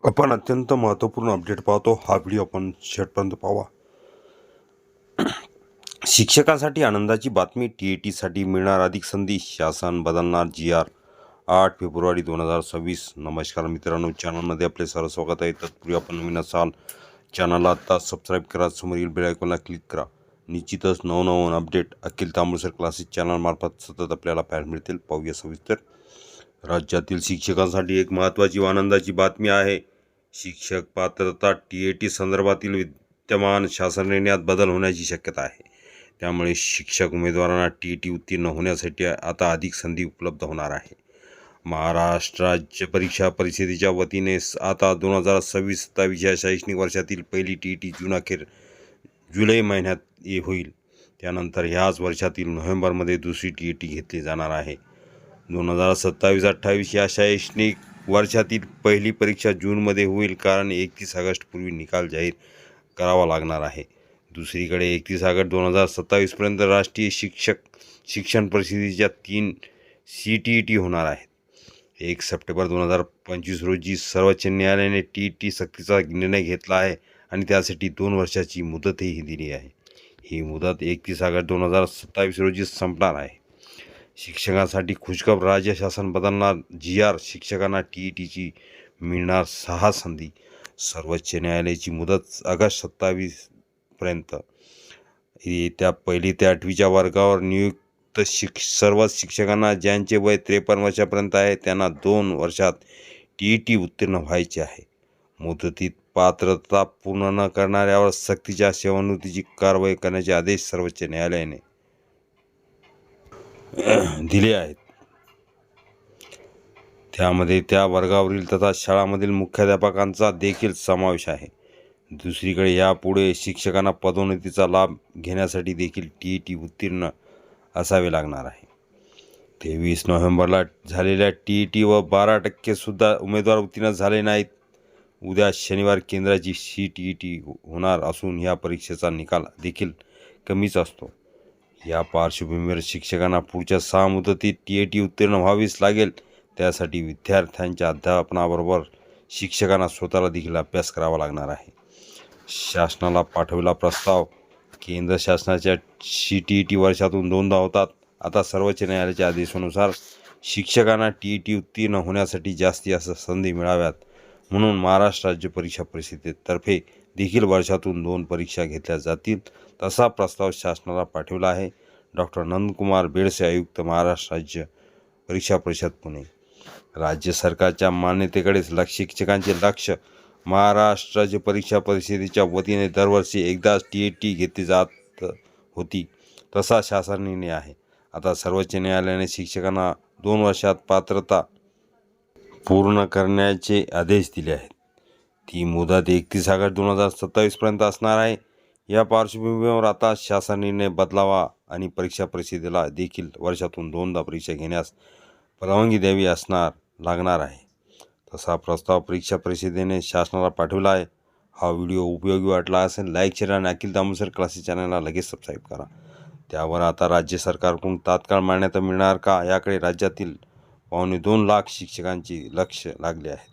आपण अत्यंत महत्त्वपूर्ण अपडेट पाहतो. हा व्हिडिओ आपण शेवटपर्यंत पाहावा. शिक्षकांसाठी आनंदाची बातमी. TETसाठी मिळणार अधिक संधी. शासन बदलणार GR. 8 फेब्रुवारी 2026. नमस्कार मित्रांनो, चॅनलमध्ये आपले सर्व स्वागत आहे. तत्पूर्वी आपण नवीन असाल चॅनलला आता सबस्क्राईब करा, समोरील बेल आयकॉनला क्लिक करा. निश्चितच नवनवीन अपडेट अखिल तांबुळसर क्लासेस चॅनलमार्फत सतत आपल्याला पाहायला मिळतील. पाहूया सविस्तर. राज्यातील शिक्षकांसाठी एक महत्त्वाची व आनंदाची बातमी आहे. शिक्षक पात्रता TET संदर्भातील विद्यमान शासन निर्णयात बदल होण्याची शक्यता आहे. त्यामुळे शिक्षक उमेदवारांना TET उत्तीर्ण होण्यासाठी आता अधिक संधी उपलब्ध होणार आहे. महाराष्ट्र राज्य परीक्षा परिषदेच्या वतीने आता 2026-27 या शैक्षणिक वर्षातील पहिली TET जुलै महिन्यात होईल. त्यानंतर ह्याच वर्षातील नोव्हेंबरमध्ये दुसरी TET घेतली जाणार आहे. 2027-28 या शैक्षणिक वर्षातील पहिली परीक्षा जूनमध्ये होईल, कारण 31 ऑगस्टपूर्वी निकाल जाहीर करावा लागणार आहे. दुसरीकडे 31 ऑगस्ट 2027पर्यंत राष्ट्रीय शिक्षण परिषदेच्या 3 CTET होणार आहेत. 1 सप्टेंबर 2025 रोजी सर्वोच्च न्यायालयाने TET सक्तीचा निर्णय घेतला आहे आणि त्यासाठी 2 वर्षाची मुदतही दिली आहे. ही मुदत 31 ऑगस्ट 2027 रोजी संपणार आहे. शिक्षकांसाठी खुशखबर. राज्य शासन बदलणार GR. शिक्षकांना TETची मिळणार 6 संधी. सर्वोच्च न्यायालयाची मुदत ऑगस्ट 27 पर्यंत. येत्या 1ली ते 8वीच्या वर्गावर नियुक्त सर्व शिक्षकांना ज्यांचे वय 53 वर्षापर्यंत आहे त्यांना 2 वर्षात TET उत्तीर्ण व्हायचे आहे. मुदतीत पात्रता पूर्ण न करणाऱ्यावर सक्तीच्या सेवानिवृत्तीची कारवाई करण्याचे आदेश सर्वोच्च न्यायालयाने दिले आहेत. त्यामध्ये त्या वर्गावरील तथा शाळांमधील मुख्याध्यापकांचा देखील समावेश आहे. दुसरीकडे यापुढे शिक्षकांना पदोन्नतीचा लाभ घेण्यासाठी देखील TET उत्तीर्ण असावे लागणार आहे. 23 नोव्हेंबरला झालेल्या TET व 12% सुद्धा उमेदवार उत्तीर्ण झाले नाहीत. उद्या शनिवार केंद्राची CTET होणार असून या परीक्षेचा निकाल देखील कमीच असतो. या पार्श्वभूमीवर शिक्षकांना पुढच्या 6 मुदतीत TET उत्तीर्ण व्हावीच लागेल. त्यासाठी विद्यार्थ्यांच्या अध्यापनाबरोबर शिक्षकांना स्वतःला देखील अभ्यास करावा लागणार आहे. शासनाला पाठवलेला प्रस्ताव. केंद्र शासनाच्या CTET वर्षातून 2दा होतात. आता सर्वोच्च न्यायालयाच्या आदेशानुसार शिक्षकांना TET उत्तीर्ण होण्यासाठी जास्तीत जास्त संधी मिळाव्यात म्हणून महाराष्ट्र राज्य परीक्षा परिषदेतर्फे देखील वर्षातून 2 परीक्षा घेतल्या जातील, तसा प्रस्ताव शासनाला पाठवला आहे. डॉक्टर नंदकुमार बेडसे, आयुक्त, महाराष्ट्र राज्य परीक्षा परिषद, पुणे. राज्य सरकारच्या मान्यतेकडेच शिक्षकांचे लक्ष. महाराष्ट्र राज्य परीक्षा परिषदेच्या वतीने दरवर्षी एकदाच TET घेतली जात होती, तसा शासन निर्णय आहे. आता सर्वोच्च न्यायालयाने शिक्षकांना 2 वर्षात पात्रता पूर्ण करण्याचे आदेश दिले आहेत. ती मुदत 31 ऑगस्ट 2027 पर्यंत असणार आहे. या पार्श्वभूमीवर आता शासन निर्णय बदलावा आणि परीक्षा परिषदेला देखील वर्षातून 2दा परीक्षा घेण्यास परवानगी द्यावी लागणार आहे. तसा प्रस्ताव परीक्षा परिषदेने शासनाला पाठवला आहे. हा व्हिडिओ उपयोगी वाटला असेल लाईक, शेअर आणि अखिल तांबुळसर क्लासेस चॅनलला लगेच सबस्क्राईब करा. त्यावर आता राज्य सरकारकडून तात्काळ मान्यता मिळणार का, याकडे राज्यातील 2.25 लाख शिक्षकांचे लक्ष लागले आहे.